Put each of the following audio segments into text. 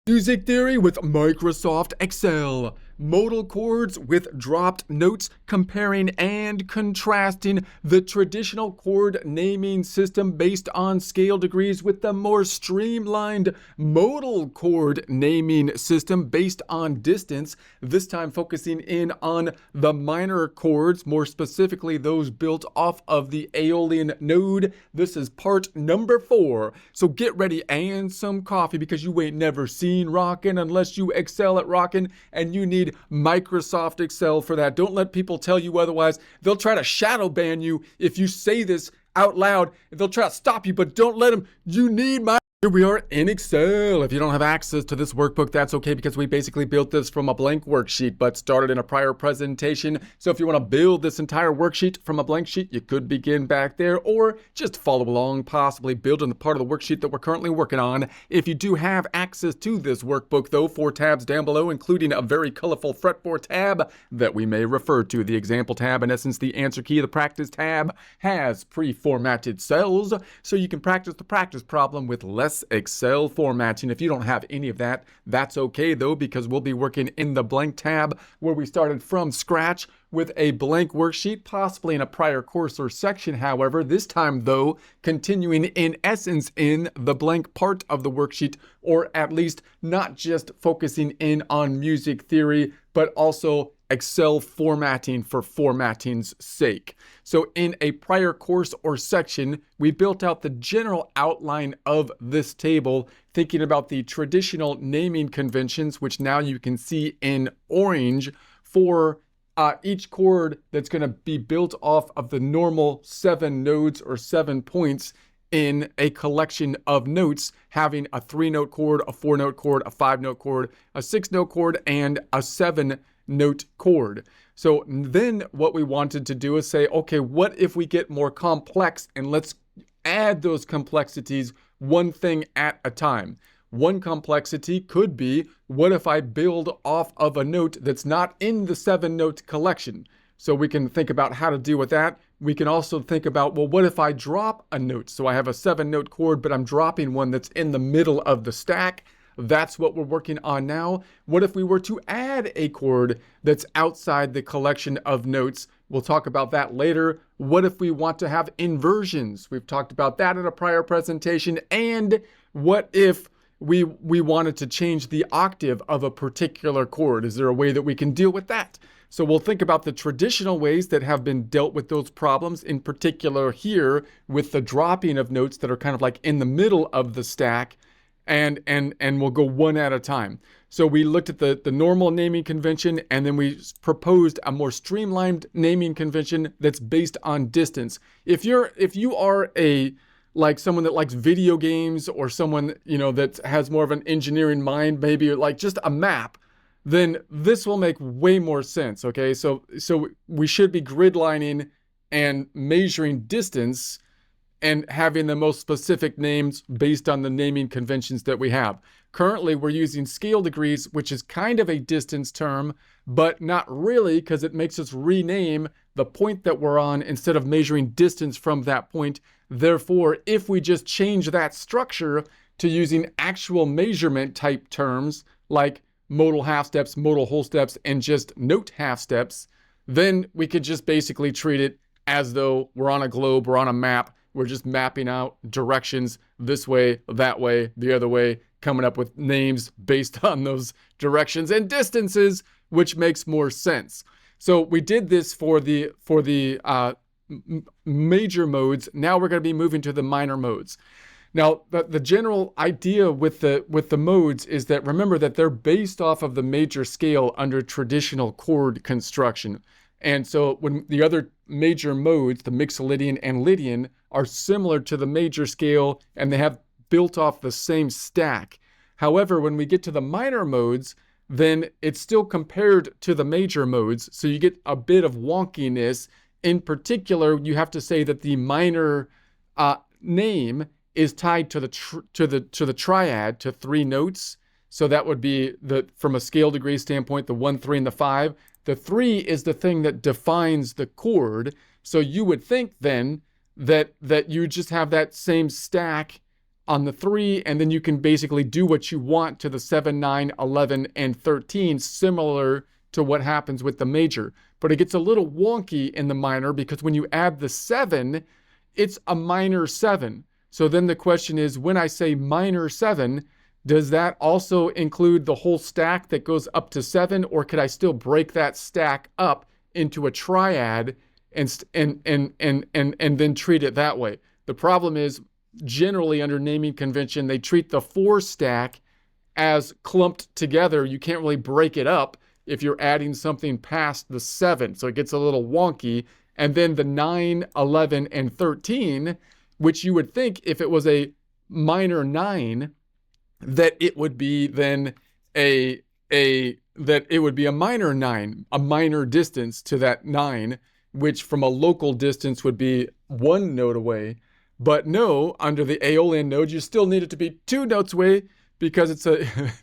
Music theory with Microsoft Excel. Modal chords with dropped notes, comparing and contrasting the traditional chord naming system based on scale degrees with the more streamlined modal chord naming system based on distance, this time focusing in on the minor chords, more specifically those built off of the Aeolian node. This is part number 4. So get ready and some coffee because you ain't never seen rockin' unless you excel at rockin', and you need Microsoft Excel for that. Don't let people tell you otherwise. They'll try to shadow ban you if you say this out loud. They'll try to stop you, but don't let them. You need my... Here we are in Excel. If you don't have access to this workbook, that's okay because we basically built this from a blank worksheet, but started in a prior presentation. So if you want to build this entire worksheet from a blank sheet, you could begin back there or just follow along, possibly building the part of the worksheet that we're currently working on. If you do have access to this workbook, though, 4 tabs down below, including a very colorful fretboard tab that we may refer to. The example tab, in essence, the answer key, the practice tab, has pre-formatted cells, so you can practice the practice problem with less Excel formatting. If you don't have any of that, that's okay though, because we'll be working in the blank tab where we started from scratch with a blank worksheet, possibly in a prior course or section. However, this time though, continuing in essence in the blank part of the worksheet, or at least not just focusing in on music theory, but also Excel formatting for formatting's sake. So in a prior course or section, we built out the general outline of this table, thinking about the traditional naming conventions, which now you can see in orange for each chord that's going to be built off of the normal 7 nodes or 7 points in a collection of notes, having a 3-note chord, a 4-note chord, a 5-note chord, a 6-note chord, and a 7-note chord. So then what we wanted to do is say, okay, what if we get more complex, and let's add those complexities one thing at a time. One complexity could be, what if I build off of a note that's not in the 7-note collection? So we can think about how to deal with that. We can also think about, well, what if I drop a note? So I have a 7-note chord, but I'm dropping one that's in the middle of the stack. That's what we're working on now. What if we were to add a chord that's outside the collection of notes? We'll talk about that later. What if we want to have inversions? We've talked about that in a prior presentation. And what if we wanted to change the octave of a particular chord? Is there a way that we can deal with that? So we'll think about the traditional ways that have been dealt with those problems, in particular here with the dropping of notes that are kind of like in the middle of the stack, and we'll go one at a time. So we looked at the normal naming convention, and then we proposed a more streamlined naming convention that's based on distance. If you are like someone that likes video games, or someone, you know, that has more of an engineering mind, maybe like just a map, then this will make way more sense, okay? So we should be grid lining and measuring distance and having the most specific names based on the naming conventions that we have. Currently, we're using scale degrees, which is kind of a distance term, but not really, because it makes us rename the point that we're on instead of measuring distance from that point. Therefore, if we just change that structure to using actual measurement type terms like modal half steps, modal whole steps, and just note half steps, then we could just basically treat it as though we're on a globe, we're on a map. We're just mapping out directions this way, that way, the other way, coming up with names based on those directions and distances, which makes more sense. So we did this for the major modes. Now we're going to be moving to the minor modes. Now, the general idea with the modes is that, remember that they're based off of the major scale under traditional chord construction. And so when the other major modes, the Mixolydian and Lydian, are similar to the major scale, and they have built off the same stack. However, when we get to the minor modes, then it's still compared to the major modes, so you get a bit of wonkiness. In particular, you have to say that the minor name is tied to the triad, to 3 notes. So that would be, from a scale degree standpoint, the 1, 3, and the 5. The 3 is the thing that defines the chord. So you would think then that you just have that same stack on the 3, and then you can basically do what you want to the 7, 9, 11, and 13, similar to what happens with the major. But it gets a little wonky in the minor because when you add the 7, it's a minor 7. So then the question is, when I say minor 7, does that also include the whole stack that goes up to 7, or could I still break that stack up into a triad and then treat it that way? The problem is, generally under naming convention, they treat the 4 stack as clumped together. You can't really break it up if you're adding something past the 7. So it gets a little wonky. And then the 9, 11, and 13, which you would think if it was a minor 9, that it would be then a minor 9, a minor distance to that 9, which from a local distance would be 1 note away. But no, under the Aeolian node, you still need it to be 2 notes away because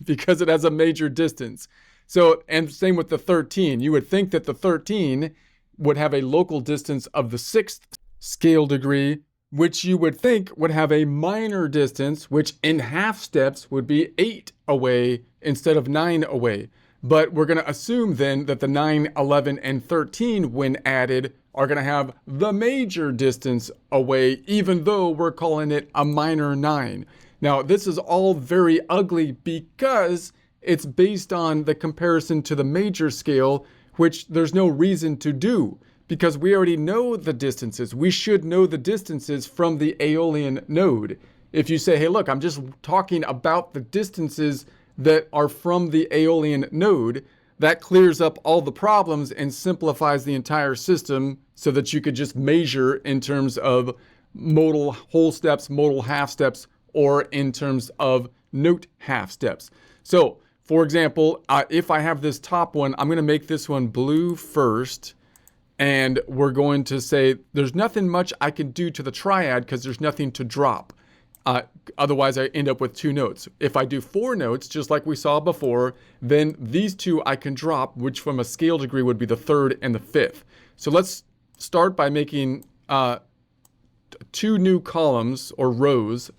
because it has a major distance. So, and same with the 13. You would think that the 13 would have a local distance of the 6th scale degree, which you would think would have a minor distance, which in half steps would be 8 away instead of 9 away. But we're going to assume then that the 9, 11, and 13, when added, are going to have the major distance away, even though we're calling it a minor 9. Now, this is all very ugly because it's based on the comparison to the major scale, which there's no reason to do because we already know the distances. We should know the distances from the Aeolian node. If you say, hey, look, I'm just talking about the distances that are from the Aeolian node, that clears up all the problems and simplifies the entire system so that you could just measure in terms of modal whole steps, modal half steps, or in terms of note half steps. So, for example, if I have this top one, I'm going to make this one blue first. And we're going to say there's nothing much I can do to the triad because there's nothing to drop. Otherwise, I end up with 2 notes. If I do 4 notes, just like we saw before, then these 2 I can drop, which from a scale degree would be the 3rd and the 5th. So let's start by making 2 new columns, or rows,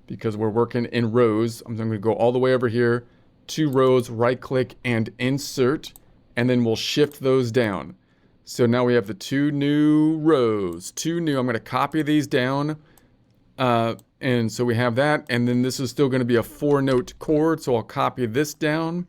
because we're working in rows. I'm going to go all the way over here, 2 rows, right-click, and insert, and then we'll shift those down. So now we have the 2 new rows, 2 new. I'm going to copy these down. And so we have that. And then this is still going to be a 4-note chord. So I'll copy this down.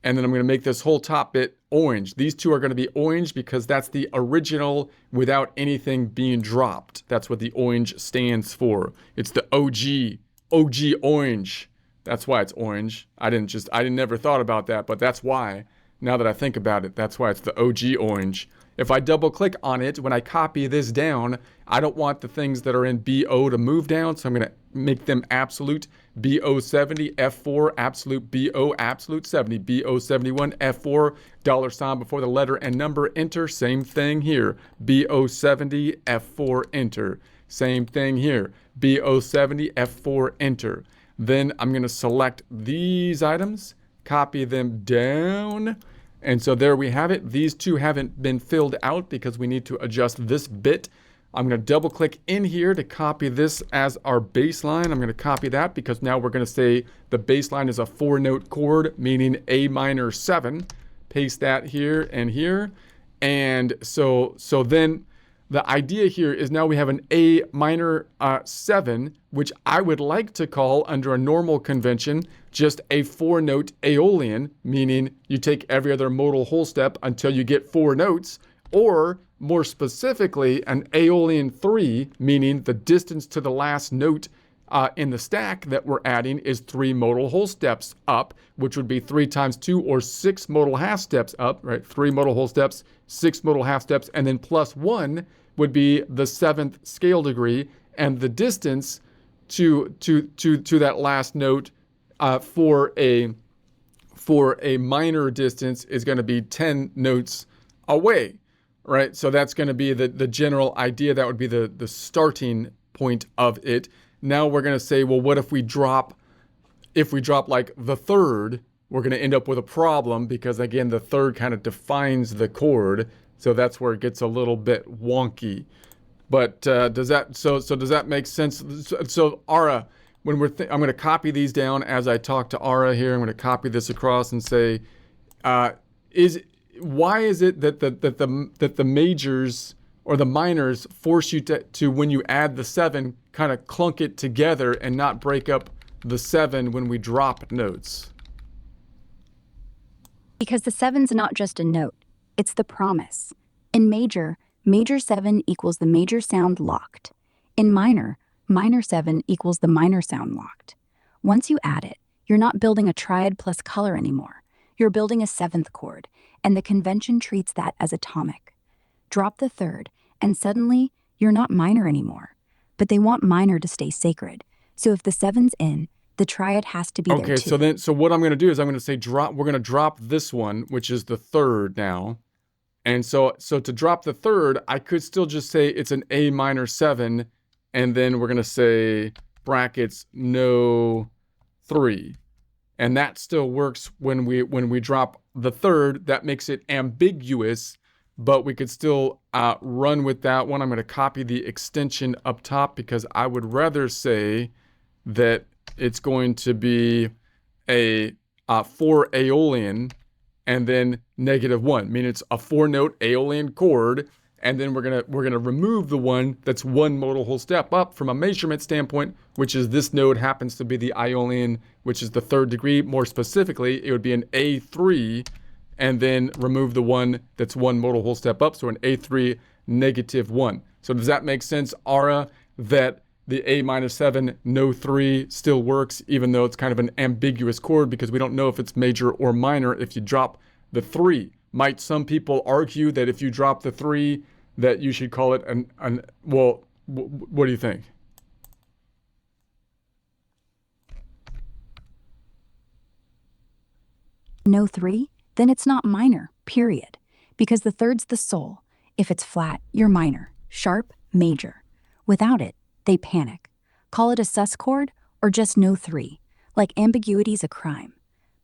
And then I'm going to make this whole top bit orange. These 2 are going to be orange because that's the original without anything being dropped. That's what the orange stands for. It's the OG orange. That's why it's orange. I never thought about that, but that's why. Now that I think about it, that's why it's the OG orange. If I double click on it, when I copy this down, I don't want the things that are in BO to move down, so I'm going to make them absolute BO70, F4, absolute BO, absolute 70, BO71, F4, $sign before the letter and number, enter, same thing here, BO70, F4, enter, same thing here, BO70, F4, enter. Then I'm going to select these items, copy them down, and so there we have it. These 2 haven't been filled out because we need to adjust this bit. I'm going to double click in here to copy this as our baseline. I'm going to copy that because now we're going to say the baseline is a 4-note chord, meaning A minor 7. Paste that here and here. And so then the idea here is now we have an A minor 7, which I would like to call, under a normal convention, just a 4-note Aeolian, meaning you take every other modal whole step until you get 4 notes, or more specifically, an Aeolian 3, meaning the distance to the last note in the stack that we're adding is 3 modal whole steps up, which would be 3 times 2 or 6 modal half steps up, right? 3 modal whole steps, 6 modal half steps, and then plus 1 would be the 7th scale degree, and the distance to that last note for a minor distance is going to be 10 notes away, right? So that's going to be the general idea. That would be the starting point of it. Now we're going to say, well, what if we drop like the 3rd? We're going to end up with a problem because, again, the 3rd kind of defines the chord. So that's where it gets a little bit wonky. But does that make sense? So Ara, when I'm going to copy these down as I talk to Ara here. I'm going to copy this across and say, is why is it that the majors or the minors force you to when you add the 7 kind of clunk it together and not break up the 7 when we drop notes? Because the 7's not just a note, it's the promise. In major, major 7 equals the major sound locked. In minor, minor 7 equals the minor sound locked. Once you add it, you're not building a triad plus color anymore. You're building a 7th chord, and the convention treats that as atomic. Drop the 3rd, and suddenly, you're not minor anymore. But they want minor to stay sacred. So if the 7's in, the triad has to be there too. Okay, so what I'm going to do is I'm going to say we're going to drop this one, which is the 3rd now. And so to drop the 3rd, I could still just say it's an A minor 7, and then we're going to say brackets no 3. And that still works when we drop the 3rd. That makes it ambiguous, but we could still run with that one. I'm going to copy the extension up top because I would rather say that it's going to be a 4 Aeolian and then -1, meaning it's a 4-note Aeolian chord, and then we're gonna remove the one that's 1 modal whole step up from a measurement standpoint, which is this note happens to be the Aeolian, which is the 3rd degree. More specifically, it would be an A3, and then remove the one that's 1 modal whole step up, so an A3 -1. So does that make sense, Ara, that the A minor 7, no 3 still works, even though it's kind of an ambiguous chord because we don't know if it's major or minor if you drop the 3. Might some people argue that if you drop the 3, that you should call it well, what do you think? No 3? Then it's not minor, period. Because the 3rd's the soul. If it's flat, you're minor. Sharp, major. Without it, they panic. Call it a sus chord or just no 3. Like ambiguity's a crime.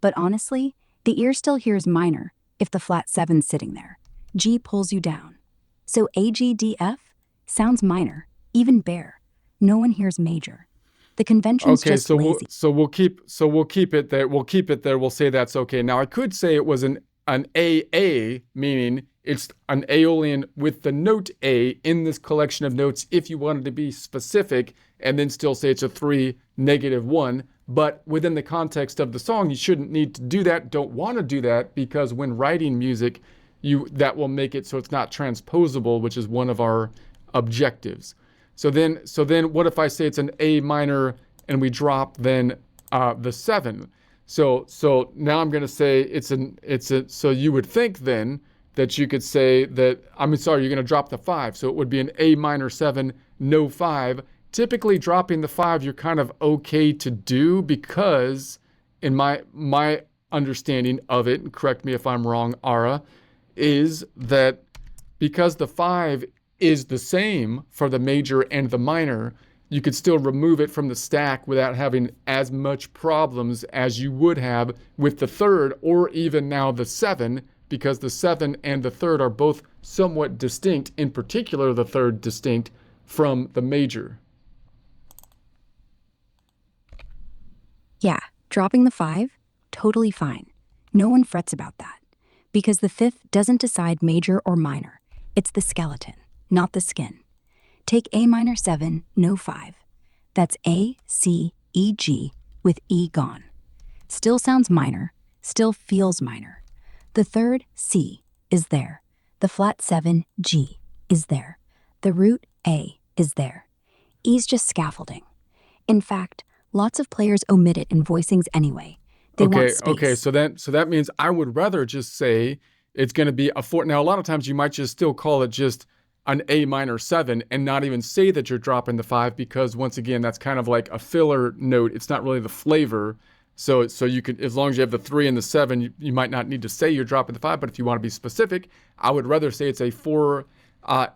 But honestly, the ear still hears minor if the flat 7's sitting there. G pulls you down. So AGDF sounds minor, even bare. No one hears major. The convention's just lazy. We'll keep it there. We'll keep it there. We'll say that's okay. Now I could say it was an AA, meaning it's an Aeolian with the note A in this collection of notes if you wanted to be specific, and then still say it's a 3 -1. But within the context of the song, you shouldn't need to do that, don't want to do that, because when writing music, that will make it so it's not transposable, which is one of our objectives. So then what if I say it's an A minor and we drop then the 7? So now I'm going to say so you would think then that you could say that, you're going to drop the 5. So it would be an A minor 7, no 5. Typically dropping the 5 you're kind of okay to do because in my understanding of it, and correct me if I'm wrong, Ara, is that because the 5 is the same for the major and the minor, you could still remove it from the stack without having as much problems as you would have with the 3rd or even now the 7, because the 7 and the 3rd are both somewhat distinct, in particular the 3rd distinct from the major. Yeah, dropping the 5, totally fine. No one frets about that. Because the 5th doesn't decide major or minor. It's the skeleton, not the skin. Take A minor 7, no 5. That's A, C, E, G with E gone. Still sounds minor, still feels minor. The 3rd, C, is there. The flat 7, G, is there. The root, A, is there. E's just scaffolding. In fact, lots of players omit it in voicings anyway. They want space. Okay, so that means I would rather just say it's going to be a 4. Now, a lot of times you might just still call it just an A minor 7 and not even say that you're dropping the 5 because, once again, that's kind of like a filler note. It's not really the flavor. So you could, as long as you have the 3 and the 7, you might not need to say you're dropping the 5. But if you want to be specific, I would rather say it's a 4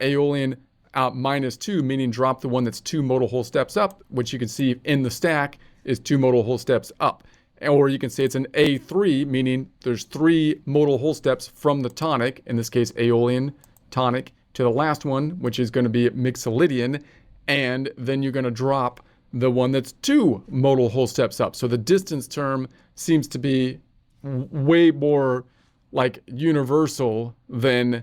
Aeolian -2, meaning drop the one that's 2 modal whole steps up, which you can see in the stack is 2 modal whole steps up. Or you can say it's an A3, meaning there's 3 modal whole steps from the tonic, in this case Aeolian, tonic, to the last one, which is going to be Mixolydian, and then you're going to drop the one that's 2 modal whole steps up. So the distance term seems to be way more like universal than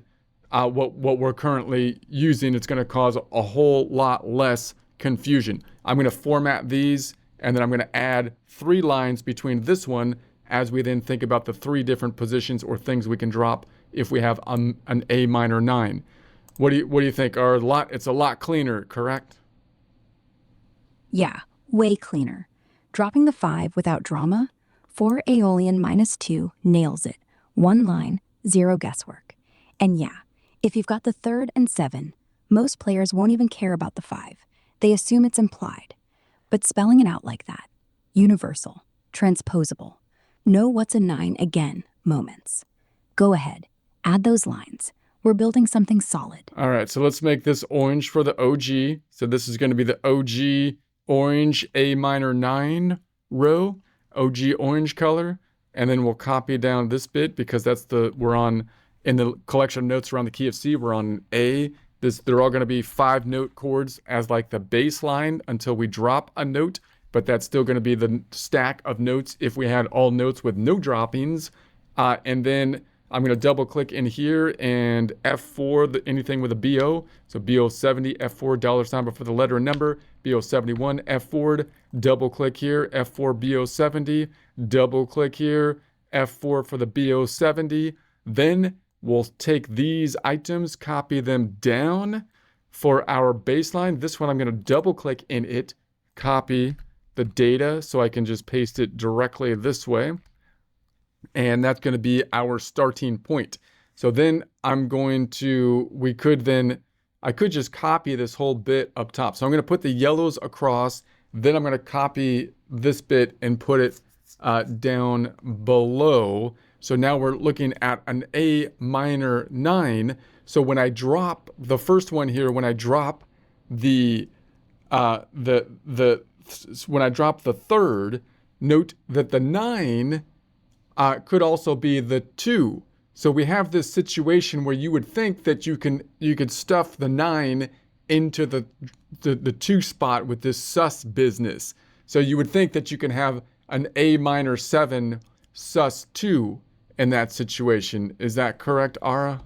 what we're currently using. It's going to cause a whole lot less confusion. I'm going to format these, and then I'm going to add 3 lines between this one as we then think about the 3 different positions or things we can drop if we have an A minor 9. What do you think? It's a lot cleaner, correct? Yeah, way cleaner. Dropping the 5 without drama, 4 Aeolian minus 2 nails it. 1 line, 0 guesswork. And yeah, if you've got the 3rd and 7, most players won't even care about the 5. They assume it's implied. But spelling it out like that, universal, transposable, know what's a 9 again moments. Go ahead, add those lines. We're building something solid. All right, so let's make this orange for the OG. So this is going to be the OG orange A minor 9 row, OG orange color. And then we'll copy down this bit because we're on, in the collection of notes around the key of C, we're on A. They're all going to be 5-note chords as like the baseline until we drop a note, but that's still going to be the stack of notes if we had all notes with no droppings. And then I'm going to double click in here and F4, anything with a BO. So BO70, F4, $sign before the letter and number, BO71, F4, double click here, F4, BO70, double click here, F4 for the BO70. Then we'll take these items, copy them down for our baseline. This one, I'm going to double click in it, copy the data so I can just paste it directly this way. And that's going to be our starting point. So then I could just copy this whole bit up top. So I'm going to put the yellows across, then I'm going to copy this bit and put it down below. So now we're looking at an A minor 9. So when I drop the first one here, when I drop when I drop the 3rd, note that the 9 could also be the 2. So we have this situation where you would think that you could stuff the 9 into the 2 spot with this sus business. So you would think that you can have an A minor 7 sus 2 in that situation. Is that correct, Ara?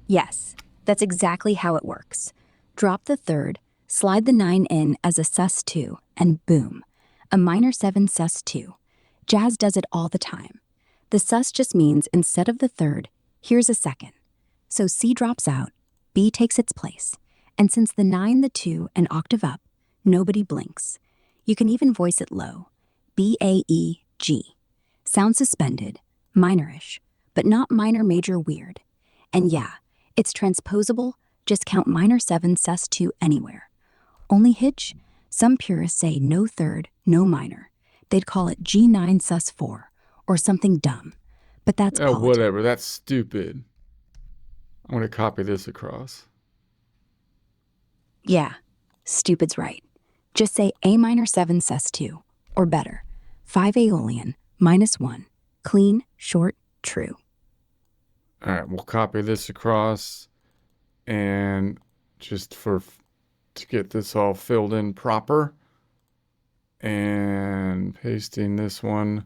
Yes, that's exactly how it works. Drop the 3rd, slide the 9 in as a sus 2, and boom, a minor 7 sus 2. Jazz does it all the time. The sus just means instead of the 3rd, here's a 2nd. So C drops out, B takes its place. And since the 9, the 2, and octave up, nobody blinks. You can even voice it low. B-A-E-G. Sound suspended, minorish, but not minor major weird. And yeah, it's transposable, just count minor 7 sus 2 anywhere. Only hitch, some purists say no 3rd, no minor. They'd call it G9 sus 4 or something dumb. But that's politics. Whatever, that's stupid. I'm going to copy this across. Yeah, stupid's right. Just say A minor 7 sus 2, or better, 5 Aeolian minus 1, clean, short, true. All right, we'll copy this across, and just to get this all filled in proper, and pasting this one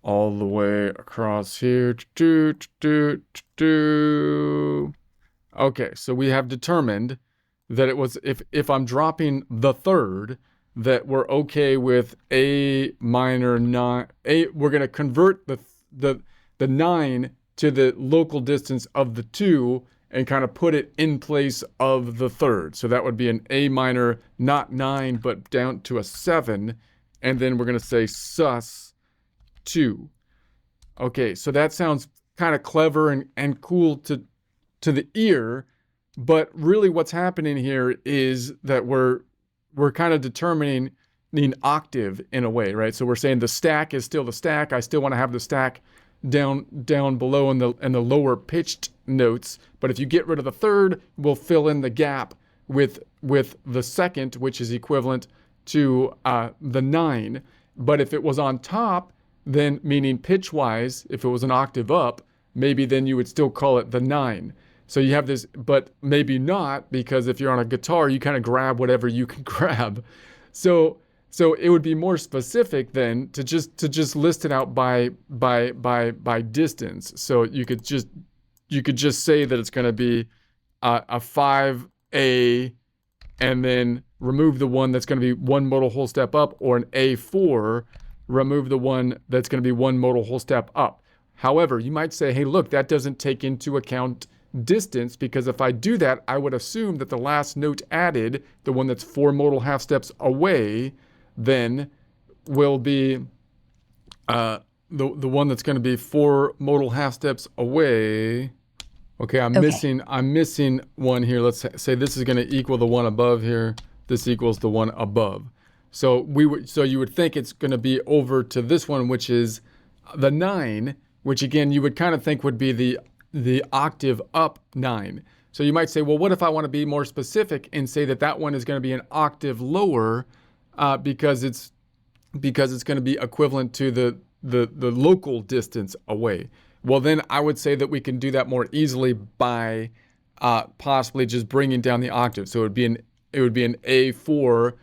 all the way across here. Okay, so we have determined that it was, if I'm dropping the 3rd, that we're okay with A minor 9. We're going to convert the 9 to the local distance of the 2 and kind of put it in place of the 3rd. So that would be an A minor, not 9, but down to a 7. And then we're going to say sus 2. Okay, so that sounds kind of clever and cool to the ear, but really what's happening here is that we're kind of determining the octave in a way, right? So we're saying the stack is still the stack. I still want to have the stack down below in the lower pitched notes, but if you get rid of the 3rd, we'll fill in the gap with the 2nd, which is equivalent to the 9. But if it was on top, then meaning pitch wise, if it was an octave up, maybe then you would still call it the 9. So you have this, but maybe not, because if you're on a guitar, you kind of grab whatever you can grab. So it would be more specific then to just list it out by distance. So you could just say that it's going to be a 5A, and then remove the one that's going to be one modal whole step up, or an A4, remove the one that's going to be one modal whole step up. However, you might say, hey, look, that doesn't take into account distance, because if I do that, I would assume that the last note added, the one that's 4 modal half steps away, then will be the one that's going to be 4 modal half steps away. Okay, I'm missing one here. Let's say this is going to equal the one above here. This equals the one above. So you would think it's going to be over to this one, which is the 9, which again you would kind of think would be the octave up 9. So you might say, well, what if I want to be more specific and say that one is going to be an octave lower, because it's going to be equivalent to the local distance away. Well, then I would say that we can do that more easily by possibly just bringing down the octave. So it would be an A4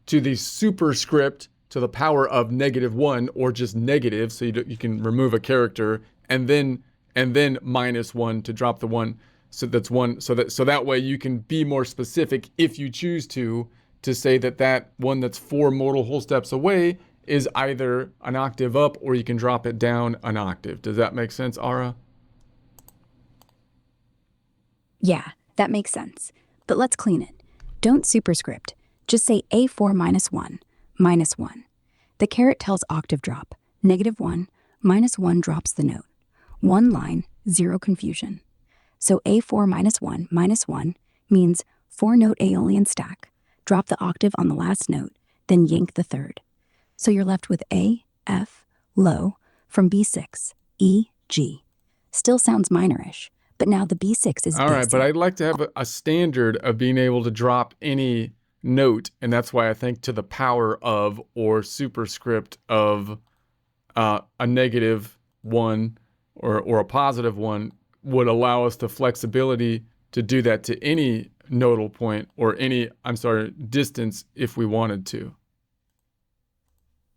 to the superscript to the power of -1, or just negative, so you can remove a character, and then -1 to drop the 1. So that's 1. So that way you can be more specific if you choose to say that one that's 4 modal whole steps away is either an octave up, or you can drop it down an octave. Does that make sense, Ara? Yeah, that makes sense. But let's clean it. Don't superscript. Just say A4 -1, -1. The caret tells octave drop. -1, -1 drops the note. One line, 0 confusion. So A4 -1, -1 means 4-note Aeolian stack. Drop the octave on the last note, then yank the third. So you're left with A, F, low, from B6, E, G. Still sounds minorish, but now the B6 is all right, basic. but I'd like to have a standard of being able to drop any note, and that's why I think to the power of, or superscript of, a -1 or a +1 would allow us the flexibility to do that to any nodal point, or distance, if we wanted to.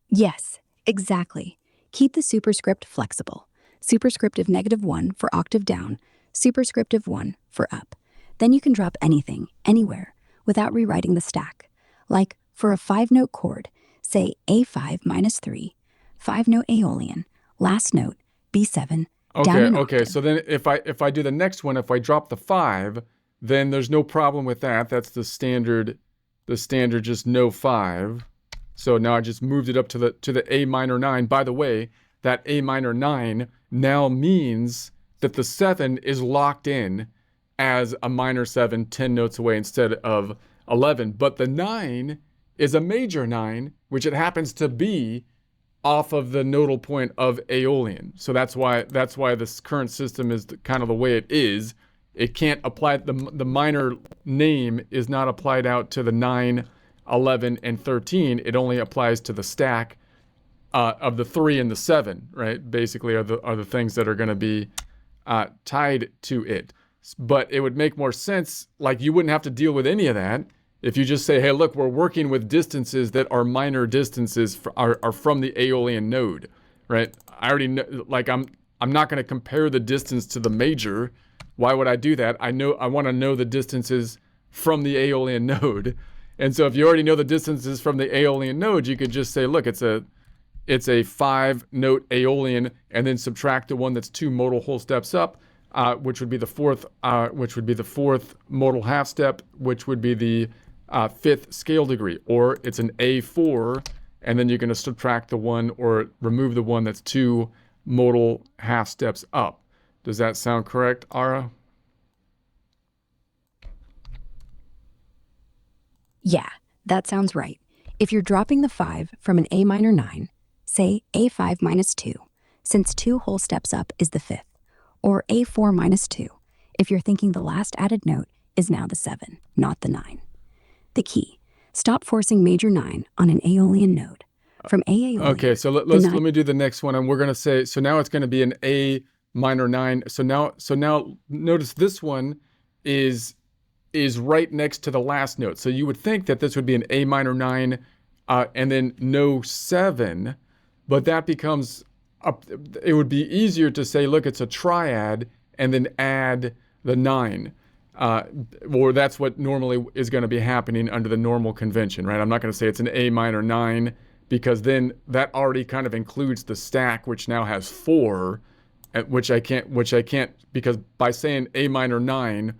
Yes, exactly. Keep the superscript flexible. Superscript of -1 for octave down, superscript of 1 for up. Then you can drop anything, anywhere, without rewriting the stack. Like for a 5-note chord, say A5 -3, 5-note Aeolian, last note, B7, down an Okay. octave. So then if I do the next one, if I drop the 5, then there's no problem with that. That's the standard just no 5. So now I just moved it up to the A minor 9. By the way, that A minor 9 now means that the 7 is locked in as a minor 7, 10 notes away instead of 11. But the 9 is a major 9, which it happens to be off of the nodal point of Aeolian. So that's why this current system is kind of the way it is. It can't apply, the minor name is not applied out to the 9, 11, and 13. It only applies to the stack of the 3 and the 7, right? Basically are the things that are going to be tied to it. But it would make more sense, like you wouldn't have to deal with any of that if you just say, hey, look, we're working with distances that are minor distances, are from the Aeolian node, right? I already know, like I'm not going to compare the distance to the major. Why would I do that? I want to know the distances from the Aeolian node. And so if you already know the distances from the Aeolian node, you could just say, look, it's a 5-note Aeolian, and then subtract the one that's 2 modal whole steps up, which would be the fourth modal half step, which would be the 5th scale degree. Or it's an A4, and then you're going to subtract the one, or remove the one that's 2 modal half steps up. Does that sound correct, Ara? Yeah, that sounds right. If you're dropping the 5 from an A minor 9, say A5 -2, since 2 whole steps up is the 5th, or A4 -2, if you're thinking the last added note is now the 7, not the 9. The key, stop forcing major 9 on an Aeolian node. From Aeolian, Okay, so let me do the next one, and we're going to say, so now it's going to be an A minor 9. So now notice this one is right next to the last note. So you would think that this would be an A minor 9 and then no 7, but that becomes it would be easier to say, look, it's a triad and then add the 9. Or that's what normally is going to be happening under the normal convention, right? I'm not going to say it's an A minor 9 because then that already kind of includes the stack, which now has 4, which I can't because by saying A minor 9,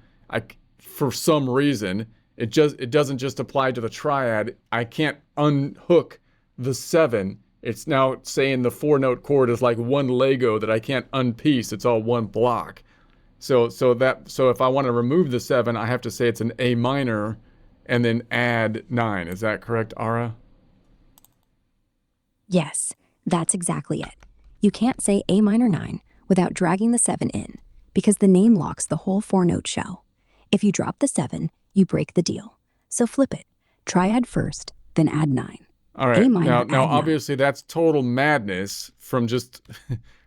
for some reason it doesn't just apply to the triad. I can't unhook the 7. It's now saying the 4-note chord is like one Lego that I can't unpiece. It's all one block. So if I want to remove the 7, I have to say it's an A minor and then add 9. Is that correct, Ara? Yes, that's exactly it. You can't say A minor 9 without dragging the 7 in, because the name locks the whole 4-note shell. If you drop the 7, you break the deal. So flip it. Triad first, then add 9. All right. A minor, Now add 9. obviously that's total madness from just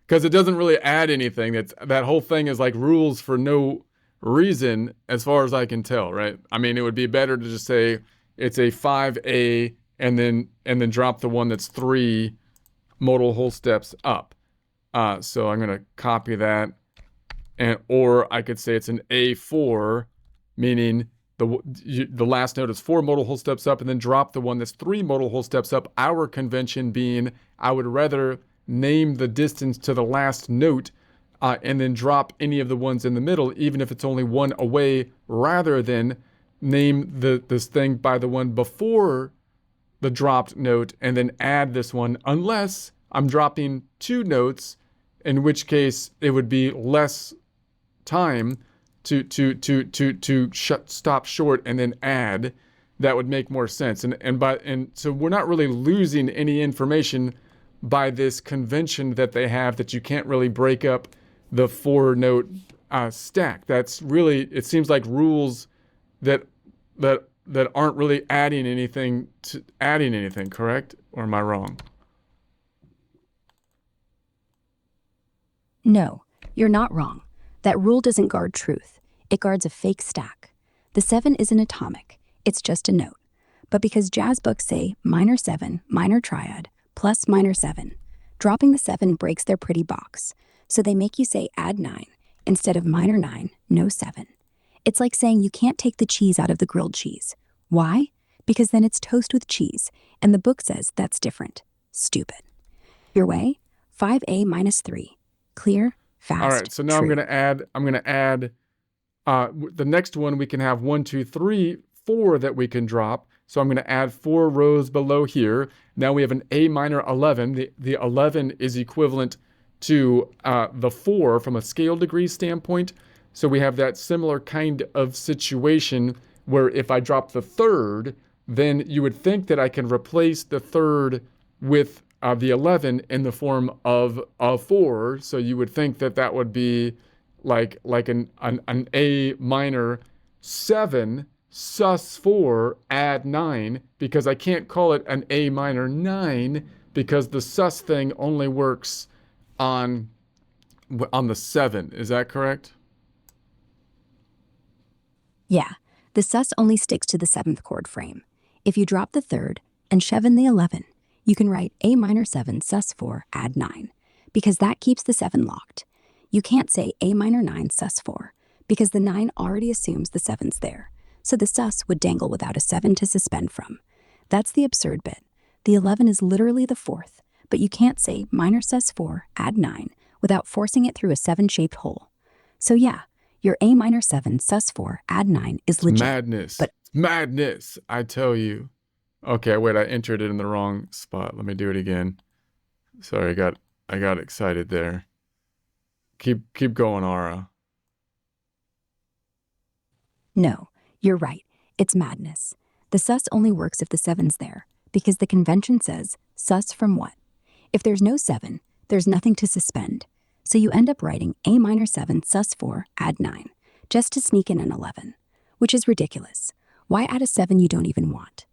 because it doesn't really add anything. That whole thing is like rules for no reason as far as I can tell, right? I mean, it would be better to just say it's a 5A and then drop the one that's 3 modal whole steps up. So I'm going to copy that, or I could say it's an A4, meaning the last note is 4 modal whole steps up and then drop the one that's 3 modal whole steps up. Our convention being I would rather name the distance to the last note and then drop any of the ones in the middle, even if it's only one away, rather than name this thing by the one before the dropped note and then add this one, unless I'm dropping 2 notes, in which case it would be less time to stop short and then add. That would make more sense. And so we're not really losing any information by this convention that they have that you can't really break up the 4-note stack. That's really, it seems like rules that aren't really adding anything, correct? Or am I wrong? No, you're not wrong. That rule doesn't guard truth. It guards a fake stack. The 7 isn't atomic. It's just a note. But because jazz books say minor 7, minor triad, plus minor 7, dropping the 7 breaks their pretty box. So they make you say add 9 instead of minor 9, no 7. It's like saying you can't take the cheese out of the grilled cheese. Why? Because then it's toast with cheese, and the book says that's different. Stupid. Your way? 5A minus 3. Clear, fast, all right, so now true. I'm gonna add the next one. We can have 1, 2, 3, 4 that we can drop. So I'm going to add 4 rows below here. Now we have an A minor 11. The 11 is equivalent to the 4 from a scale degree standpoint. So we have that similar kind of situation where if I drop the 3rd, then you would think that I can replace the 3rd with the 11 in the form of a 4. So you would think that that would be like an A minor 7 sus 4 add 9, because I can't call it an A minor 9 because the sus thing only works on the 7. Is that correct? Yeah, the sus only sticks to the 7th chord frame. If you drop the 3rd and shove in the 11, you can write A minor 7 sus 4 add 9, because that keeps the 7 locked. You can't say A minor 9 sus 4, because the 9 already assumes the 7's there. So the sus would dangle without a 7 to suspend from. That's the absurd bit. The 11 is literally the 4th, but you can't say minor sus 4 add 9 without forcing it through a 7-shaped hole. So yeah, your A minor 7 sus 4 add 9 is legit. Madness. But madness, I tell you. Okay, wait, I entered it in the wrong spot. Let me do it again. Sorry, I got excited there. Keep going, Ara. no, you're right. It's madness. The sus only works if the 7's there, because the convention says sus from what? If there's no 7, there's nothing to suspend. So you end up writing A minor 7 sus 4 add 9, just to sneak in an 11, which is ridiculous. Why add a 7 you don't even want?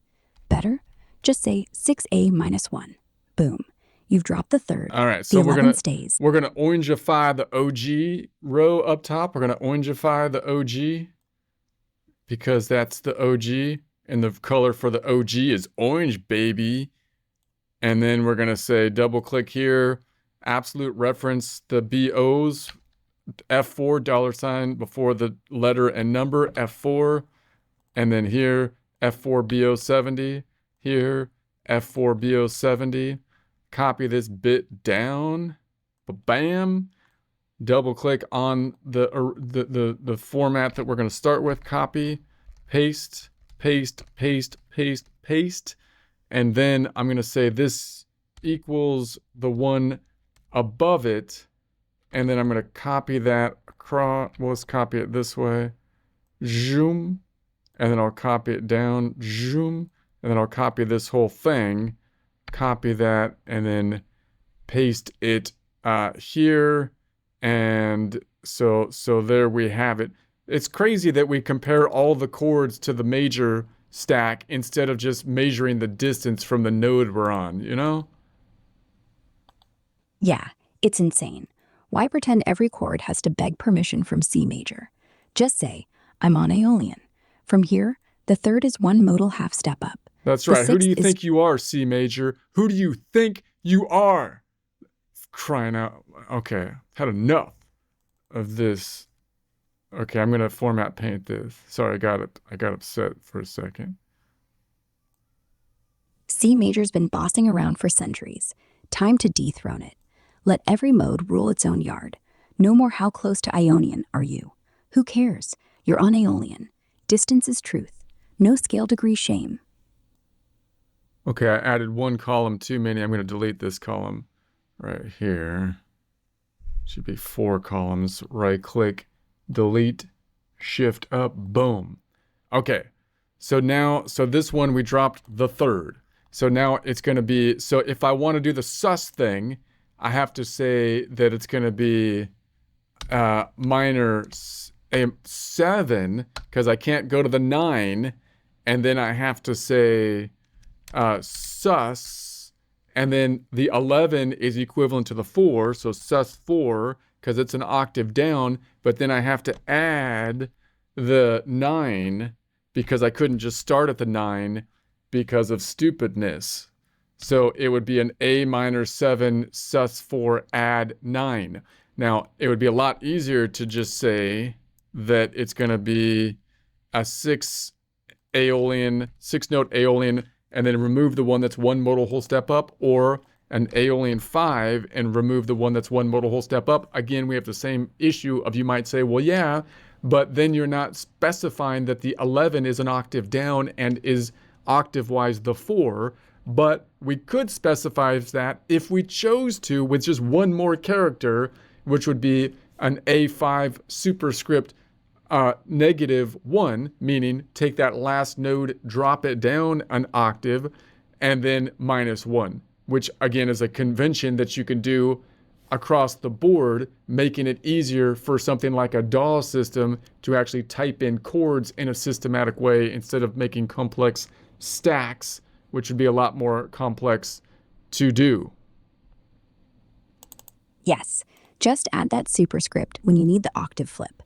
Better? Just say 6A minus 1. Boom. You've dropped the third. All right, The so 11 stays. we're gonna orangeify the OG row up top. We're gonna orangeify the OG because that's the OG, and the color for the OG is orange, baby. And then we're gonna say double click here, absolute reference the BOs, F4 $ before the letter and number, F4, and then here F4 BO70, here F4 BO70. Copy this bit down, bam. Double click on the format that we're going to start with. Copy, paste, paste, paste, paste, paste, and then I'm going to say this equals the one above it, and then I'm going to copy that across. Well, let's copy it this way, zoom, and then I'll copy it down, zoom, and then I'll copy this whole thing, copy that, and then paste it here. And so there we have it. It's crazy that we compare all the chords to the major stack instead of just measuring the distance from the node we're on, you know? Yeah, it's insane. Why pretend every chord has to beg permission from C major? Just say, I'm on Aeolian. From here, the third is one modal half step up. That's The right. Who do you sixth is- think you are, C major? Who do you think you are? Crying out. Okay, had enough of this. Okay, I'm gonna format paint this. Sorry, I got upset for a second. C major's been bossing around for centuries. Time to dethrone it. Let every mode rule its own yard. No more how close to Ionian are you. Who cares? You're on Aeolian. Distance is truth. No scale degree shame. Okay, I added one column too many. I'm gonna delete this column right here. Should be 4 columns. Right click, delete, shift up, boom. Okay, so this one we dropped the third. So now it's gonna be, so if I wanna do the sus thing, I have to say that it's gonna be minor 7, because I can't go to the 9, and then I have to say sus, and then the 11 is equivalent to the 4, so sus 4, because it's an octave down, but then I have to add the 9, because I couldn't just start at the 9 because of stupidness. So it would be an A minor 7, sus 4, add 9. Now, it would be a lot easier to just say that it's going to be a 6 note Aeolian, and then remove the one that's one modal whole step up, or an Aeolian 5 and remove the one that's one modal whole step up. Again, we have the same issue of, you might say, well, yeah, but then you're not specifying that the 11 is an octave down and is octave-wise the 4, but we could specify that if we chose to with just one more character, which would be an A5 superscript -1, meaning take that last node, drop it down an octave, and then -1, which again is a convention that you can do across the board, making it easier for something like a DAW system to actually type in chords in a systematic way instead of making complex stacks, which would be a lot more complex to do. Yes, just add that superscript when you need the octave flip.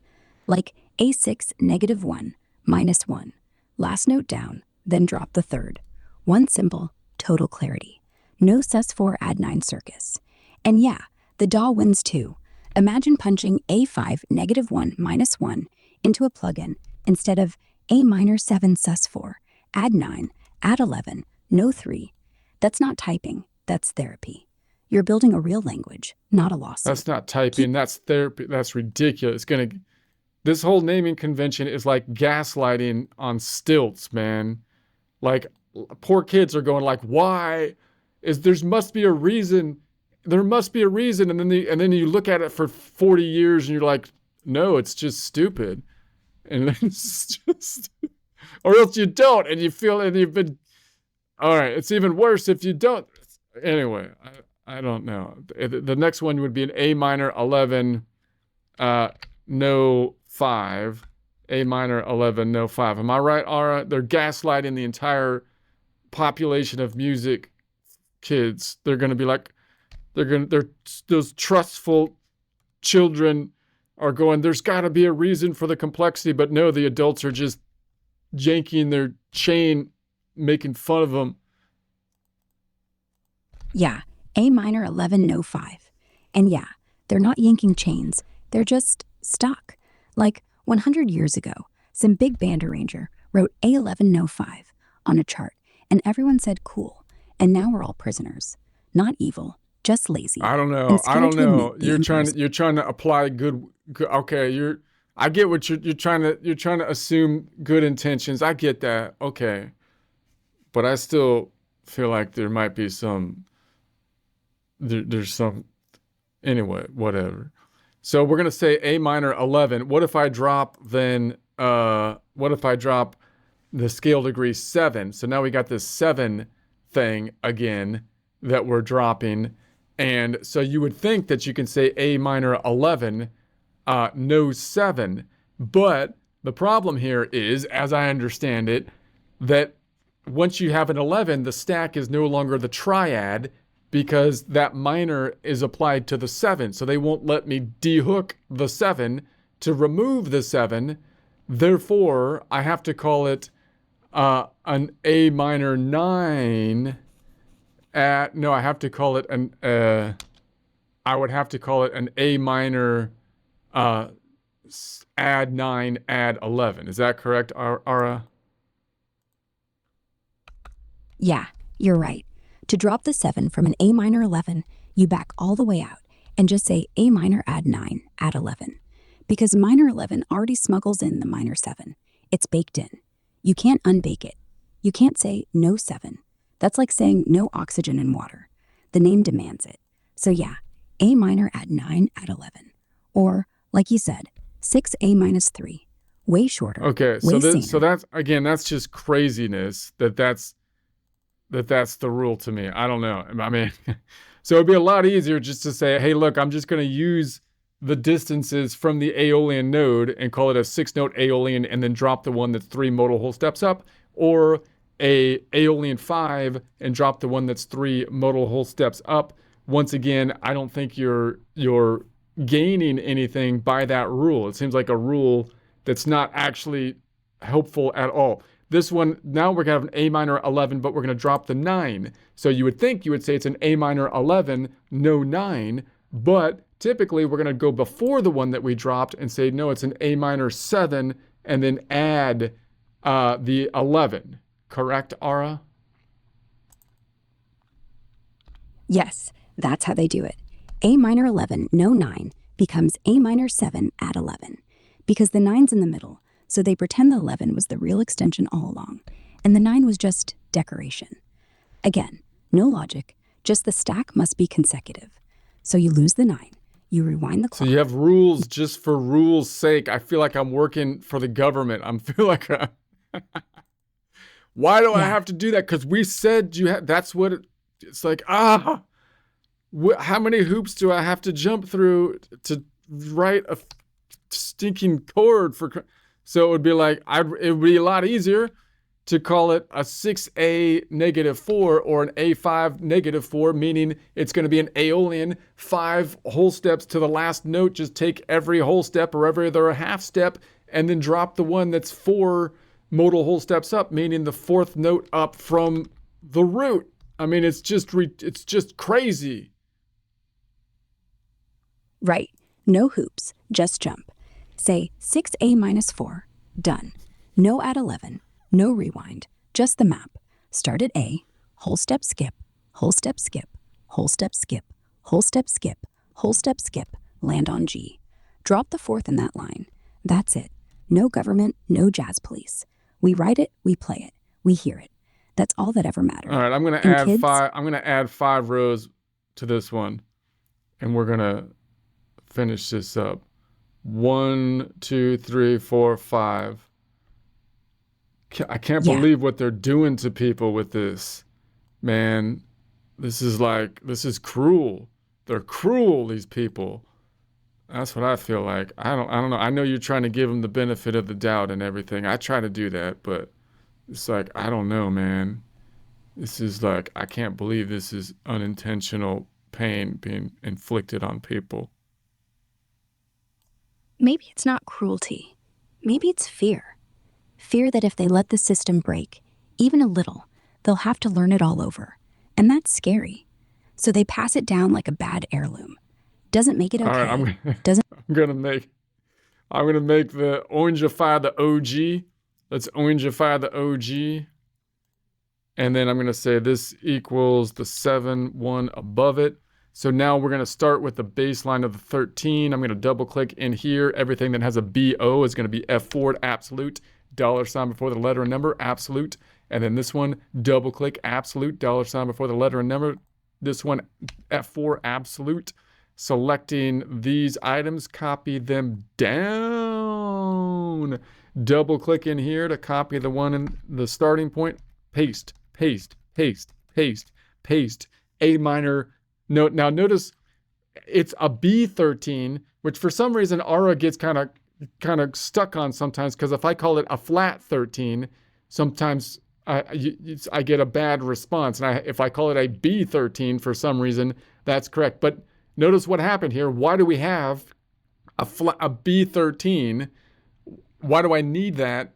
Like A6 -1, -1. Last note down, then drop the third. One symbol, total clarity. No sus4 add 9 circus. And yeah, the DAW wins too. Imagine punching A5 -1 -1 into a plugin instead of A minor 7 sus4, add 9, add 11, no 3. That's not typing, that's therapy. You're building a real language, not a lawsuit. That's not typing, that's therapy. That's ridiculous. This whole naming convention is like gaslighting on stilts, man. Like, poor kids are going like, why? There must be a reason. There must be a reason. And then you look at it for 40 years and you're like, no, it's just stupid. And it's just, or else you don't, and you feel, and you've been, all right, it's even worse if you don't. Anyway, I don't know. The next one would be an A minor 11, no 5. A minor 11, no 5. Am I right, Ara? They're gaslighting the entire population of music kids. They're going to be like, they're those trustful children are going, there's got to be a reason for the complexity, but no, the adults are just yanking their chain, making fun of them. Yeah, A minor 11 no 5. And yeah, they're not yanking chains, they're just stuck. Like 100 years ago, some big band arranger wrote A11 no 5 on a chart, and everyone said cool. And now we're all prisoners. Not evil, just lazy. I don't know. And I scared don't to know. admit the You're trying to apply good okay, I get what you're trying to assume good intentions. I get that. Okay. But I still feel like there might be there's some anyway, whatever. So we're going to say A minor 11. What if I drop the scale degree 7? So now we got this 7 thing again that we're dropping. And so you would think that you can say A minor 11, no 7. But the problem here is, as I understand it, that once you have an 11, the stack is no longer the triad because that minor is applied to the 7. So they won't let me dehook the 7 to remove the 7. Therefore, I have to call it an A minor 9. No, I have to call it I would have to call it an A minor add 9, add 11. Is that correct, Ara? Yeah, you're right. To drop the 7 from an A minor 11, you back all the way out and just say A minor add 9, add 11. Because minor 11 already smuggles in the minor 7. It's baked in. You can't unbake it. You can't say no 7. That's like saying no oxygen in water. The name demands it. So yeah, A minor add 9, add 11. Or, like you said, 6A minus 3. Way shorter. Okay, way so that's again, that's just craziness that's the rule to me. I don't know. I mean, so it'd be a lot easier just to say, hey, look, I'm just going to use the distances from the Aeolian node and call it a 6-note Aeolian and then drop the one that's 3 modal whole steps up, or a Aeolian 5 and drop the one that's 3 modal whole steps up. Once again, I don't think you're gaining anything by that rule. It seems like a rule that's not actually helpful at all. This one, now we're going to have an A minor 11, but we're going to drop the 9. So you would think you would say it's an A minor 11, no 9, but typically we're going to go before the one that we dropped and say, no, it's an A minor 7, and then add the 11. Correct, Ara? Yes, that's how they do it. A minor 11, no 9, becomes A minor 7, add 11. Because the 9's in the middle, so they pretend the 11 was the real extension all along, and the 9 was just decoration. Again, no logic, just the stack must be consecutive. So you lose the 9, you rewind the clock. So you have rules just for rules' sake. I feel like I'm working for the government. I feel like why do I have to do that? Because we said you had. That's what it's like. How many hoops do I have to jump through to write a stinking chord for? So it would be like, it would be a lot easier to call it a 6A negative 4 or an A5 negative 4, meaning it's going to be an Aeolian 5 whole steps to the last note. Just take every whole step or every other half step and then drop the one that's 4 modal whole steps up, meaning the 4th note up from the root. I mean, it's just crazy. Right. No hoops, just jump. Say 6A minus 4, done. No add 11, no rewind, just the map. Start at A, whole step skip, whole step skip, whole step skip, whole step skip, whole step skip, land on G. Drop the 4th in that line. That's it. No government, no jazz police. We write it, we play it, we hear it. That's all that ever mattered. All right, I'm gonna add 5 rows to this one, and we're gonna finish this up. 1, 2, 3, 4, 5. I can't believe what they're doing to people with this. Man, this is cruel. They're cruel, these people. That's what I feel like. I don't know. I know you're trying to give them the benefit of the doubt and everything. I try to do that, but it's like, I don't know, man. This is like, I can't believe this is unintentional pain being inflicted on people. Maybe it's not cruelty. Maybe it's fear. Fear that if they let the system break, even a little, they'll have to learn it all over. And that's scary. So they pass it down like a bad heirloom. Doesn't make it okay. All right, Doesn't I'm gonna make the orangeify the OG. Let's orangeify the OG. And then I'm going to say this equals the 7, 1 above it. So now we're going to start with the baseline of the 13. I'm going to double click in here. Everything that has a BO is going to be F4 absolute, $ before the letter and number, absolute. And then this one, double click absolute, $ before the letter and number. This one, F4 absolute. Selecting these items, copy them down. Double click in here to copy the one in the starting point. Paste, paste, paste, paste, paste. A minor note. Now notice it's a B13, which for some reason Aura gets kind of stuck on sometimes, because if I call it a flat 13, sometimes I get a bad response. And if I call it a B13 for some reason, that's correct. But notice what happened here. Why do we have a B13? Why do I need that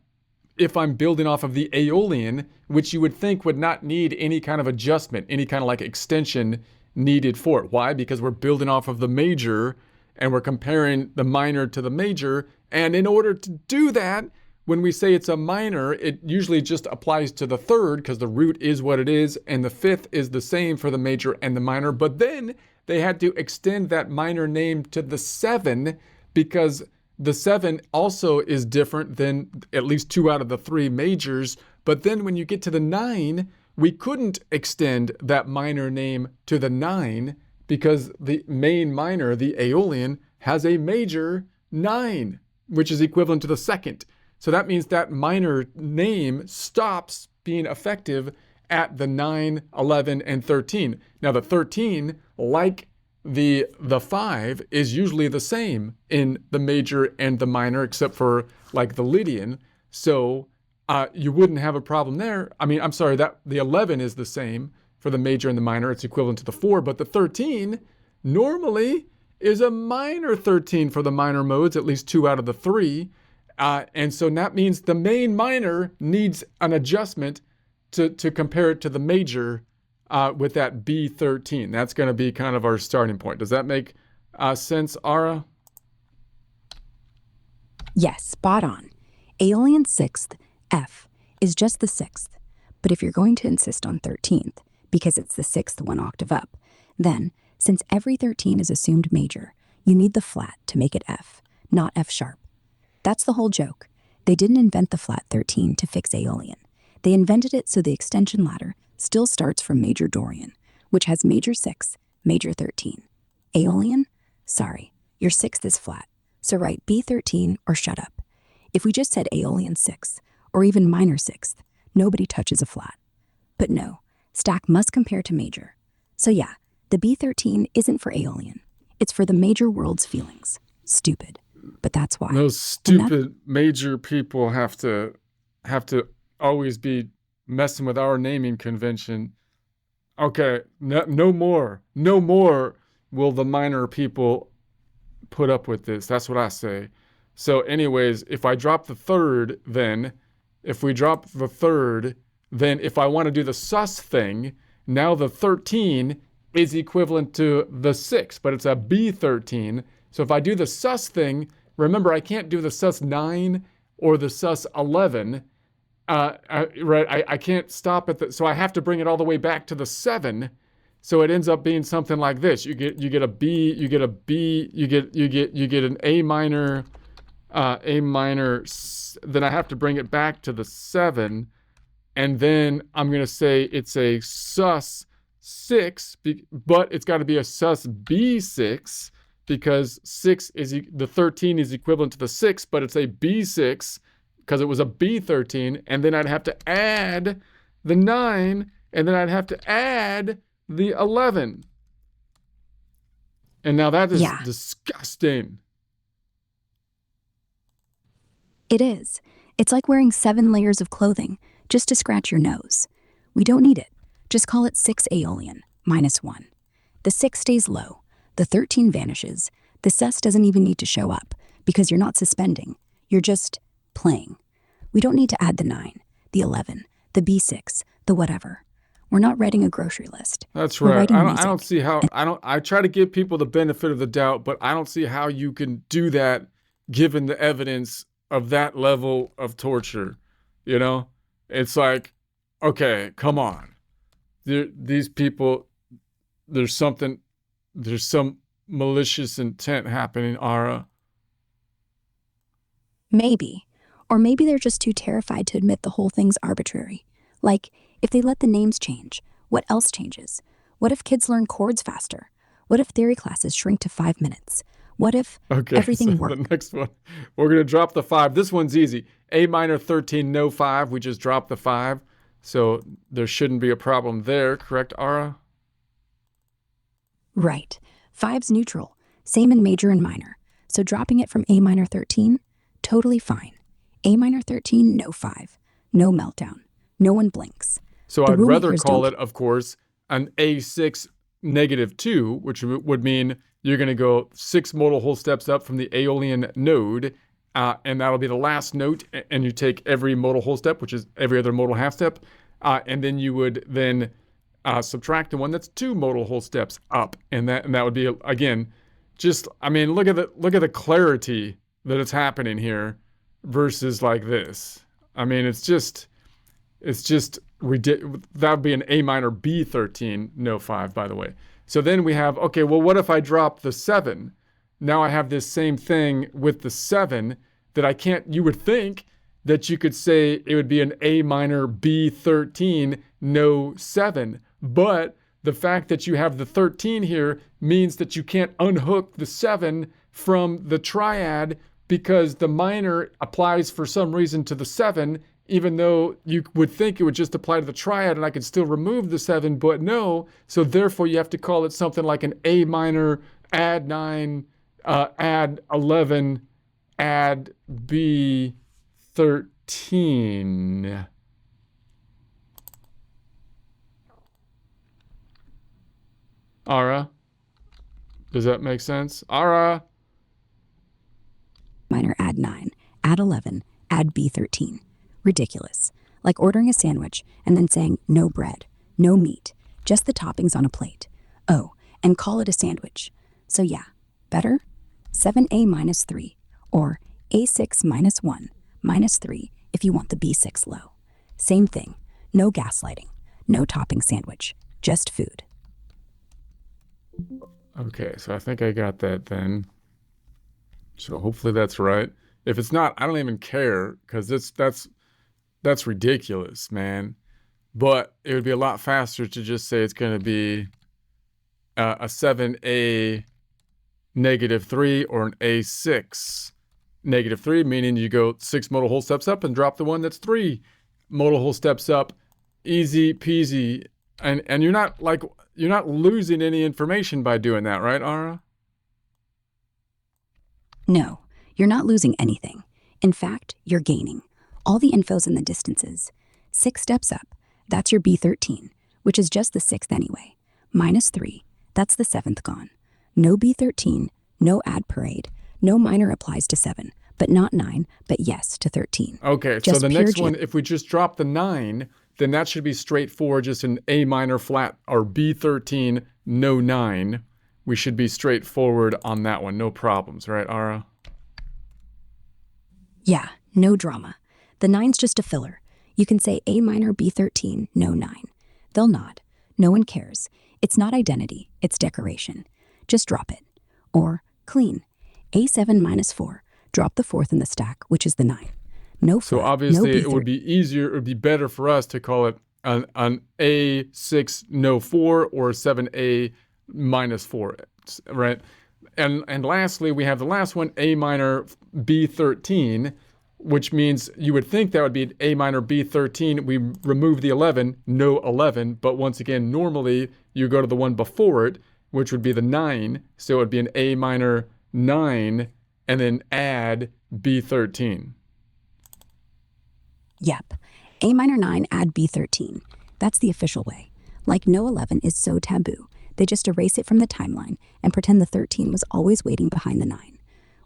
if I'm building off of the Aeolian, which you would think would not need any kind of adjustment, any kind of like extension needed for it? Why? Because we're building off of the major and we're comparing the minor to the major. And in order to do that, when we say it's a minor, it usually just applies to the third because the root is what it is, and the fifth is the same for the major and the minor. But then they had to extend that minor name to the 7 because the 7 also is different than at least 2 out of the 3 majors. But then when you get to the 9, we couldn't extend that minor name to the 9 because the main minor, the Aeolian, has a major 9, which is equivalent to the second. So that means that minor name stops being effective at the 9, 11, and 13. Now the 13, like the 5, is usually the same in the major and the minor, except for like the Lydian. So you wouldn't have a problem there. I mean, I'm sorry, that the 11 is the same for the major and the minor. It's equivalent to the 4, but the 13 normally is a minor 13 for the minor modes, at least 2 out of the 3. And so that means the main minor needs an adjustment to compare it to the major with that B13. That's going to be kind of our starting point. Does that make sense, Ara? Yes, spot on. Aeolian 6th, F, is just the 6th. But if you're going to insist on 13th, because it's the 6th 1 octave up, then, since every 13 is assumed major, you need the flat to make it F, not F sharp. That's the whole joke. They didn't invent the flat 13 to fix Aeolian. They invented it so the extension ladder still starts from major Dorian, which has major 6, major 13. Aeolian? Sorry, your 6th is flat, so write B13 or shut up. If we just said Aeolian 6, or even minor 6th, nobody touches a flat. But no, stack must compare to major. So yeah, the B13 isn't for Aeolian. It's for the major world's feelings. Stupid. But that's why. Those stupid major people have to always be messing with our naming convention. Okay, no more will the minor people put up with this. That's what I say. So anyways, if I drop the third, then if we drop the third, then if I want to do the sus thing, now the 13 is equivalent to the 6, but it's a B13. So if I do the sus thing, remember I can't do the sus 9 or the sus 11. I can't stop at so I have to bring it all the way back to the 7. So it ends up being something like this. You get a B, you get a B, you get an A minor, then I have to bring it back to the 7, and then I'm gonna say it's a sus 6, but it's got to be a sus B6 because the 13 is equivalent to the 6, but it's a B6 because it was a B13, and then I'd have to add the 9, and then I'd have to add the 11. And now that is disgusting. It is. It's like wearing 7 layers of clothing just to scratch your nose. We don't need it. Just call it 6 Aeolian, -1. The 6 stays low, the 13 vanishes, the sus doesn't even need to show up because you're not suspending, you're just playing. We don't need to add the 9, the 11, the B6, the whatever. We're not writing a grocery list. That's We're right. writing I music. don't see how, I try to give people the benefit of the doubt, but I don't see how you can do that given the evidence of that level of torture. You know? It's like, okay, come on. These people, there's some malicious intent happening, Ara. Maybe. Or maybe they're just too terrified to admit the whole thing's arbitrary. Like, if they let the names change, what else changes? What if kids learn chords faster? What if theory classes shrink to 5 minutes? What if everything so works? the next one, we're going to drop the 5. This one's easy. A minor 13, no 5. We just dropped the 5. So there shouldn't be a problem there, correct, Ara? Right. 5's neutral, same in major and minor. So dropping it from A minor 13, totally fine. A minor 13, no 5. No meltdown. No one blinks. So The I'd rather rulemakers call don't- it, of course, an A6 negative 2, which would mean you're going to go 6 modal whole steps up from the Aeolian node, and that'll be the last note, and you take every modal whole step, which is every other modal half step, and then you would then subtract the one that's 2 modal whole steps up, and that would be, again, just, I mean, look at the clarity that is happening here versus like this. I mean, it's just that would be an A minor B13, no 5, by the way. So then we have, okay, well, what if I drop the 7? Now I have this same thing with the 7 that I can't, you would think that you could say it would be an A minor B13, no 7. But the fact that you have the 13 here means that you can't unhook the 7 from the triad because the minor applies for some reason to the 7, even though you would think it would just apply to the triad and I could still remove the 7, but no. So therefore you have to call it something like an A minor, add 9, add 11, add B13. Ara? Does that make sense? Ara? Minor add 9, add 11, add B13. Ridiculous. Like ordering a sandwich and then saying no bread, no meat, just the toppings on a plate. Oh, and call it a sandwich. So yeah, better? 7A minus 3, or A6 minus 1, minus 3 if you want the B6 low. Same thing, no gaslighting, no topping sandwich, just food. Okay, so I think I got that then. So hopefully that's right. If it's not, I don't even care because that's ridiculous, man. But it would be a lot faster to just say it's going to be a 7A negative 3 or an A6 negative 3, meaning you go 6 modal whole steps up and drop the one that's 3 modal whole steps up. Easy peasy. And you're not losing any information by doing that, right, Ara? No, you're not losing anything. In fact, you're gaining. All the info's in the distances. 6 steps up, that's your B13, which is just the 6th anyway. Minus 3, that's the 7th gone. No B13, no add parade, no minor applies to 7, but not 9, but yes to 13. Okay, Just so the pure next one, if we just drop the 9, then that should be straightforward, just an A minor flat or B13, no 9. We should be straightforward on that one, no problems, right, Ara? Yeah, no drama. The 9's just a filler. You can say A minor B13, no 9. They'll nod. No one cares. It's not identity, it's decoration. Just drop it. Or clean. A7 minus 4. Drop the 4th in the stack, which is the 9. No flat, So obviously no it would be easier, it would be better for us to call it an A6 no 4 or 7A minus 4, right? And lastly, we have the last one, A minor B13, which means you would think that would be an A minor B13. We remove the 11, no 11, but once again, normally you go to the one before it, which would be the 9, so it would be an A minor 9, and then add B13. Yep. A minor 9 add B13. That's the official way. Like no 11 is so taboo They just erase it from the timeline and pretend the 13 was always waiting behind the 9.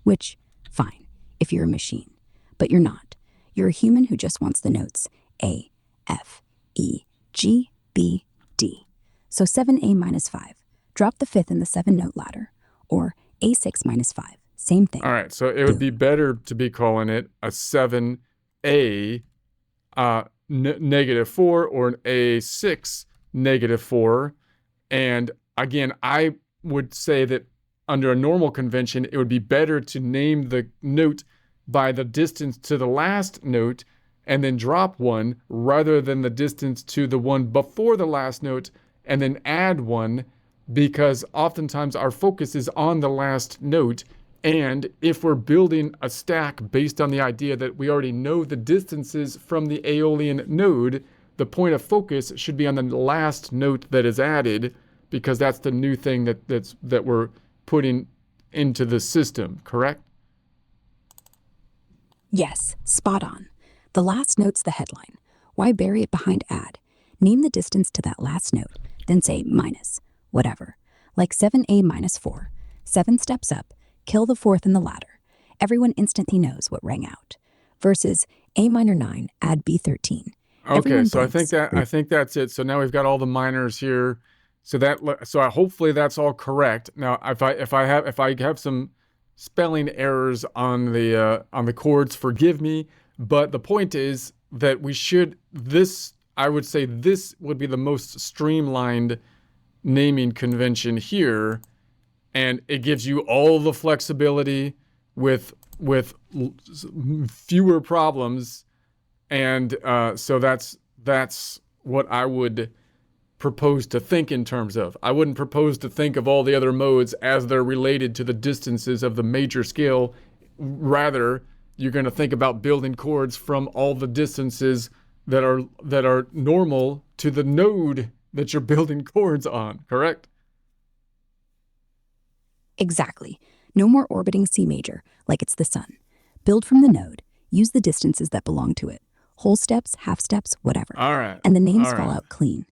Which, fine, if you're a machine. But you're not. You're a human who just wants the notes A, F, E, G, B, D. So 7A minus 5. Drop the 5th in the 7-note ladder. Or A6 minus 5. Same thing. All right, so it would be better to be calling it a 7A negative 4 or an A6 negative 4. And again, I would say that under a normal convention, it would be better to name the note by the distance to the last note and then drop one rather than the distance to the one before the last note and then add one, because oftentimes our focus is on the last note. And if we're building a stack based on the idea that we already know the distances from the Aeolian node, the point of focus should be on the last note that is added, because that's the new thing that we're putting into the system, correct? Yes, spot on. The last note's the headline. Why bury it behind add? Name the distance to that last note, then say minus, whatever. Like 7A minus 4. 7 steps up, kill the 4th in the ladder. Everyone instantly knows what rang out. Versus A minor 9, add B13. Okay, so I think that's it. So now we've got all the minors here. So hopefully that's all correct. Now, if I have some spelling errors on the chords, forgive me. But the point is that I would say this would be the most streamlined naming convention here, and it gives you all the flexibility with fewer problems. And so that's what I would propose to think in terms of. I wouldn't propose to think of all the other modes as they're related to the distances of the major scale. Rather, you're going to think about building chords from all the distances that are normal to the node that you're building chords on, correct? Exactly. No more orbiting C major, like it's the sun. Build from the node. Use the distances that belong to it. Whole steps, half steps, whatever. All right. And the names fall out clean.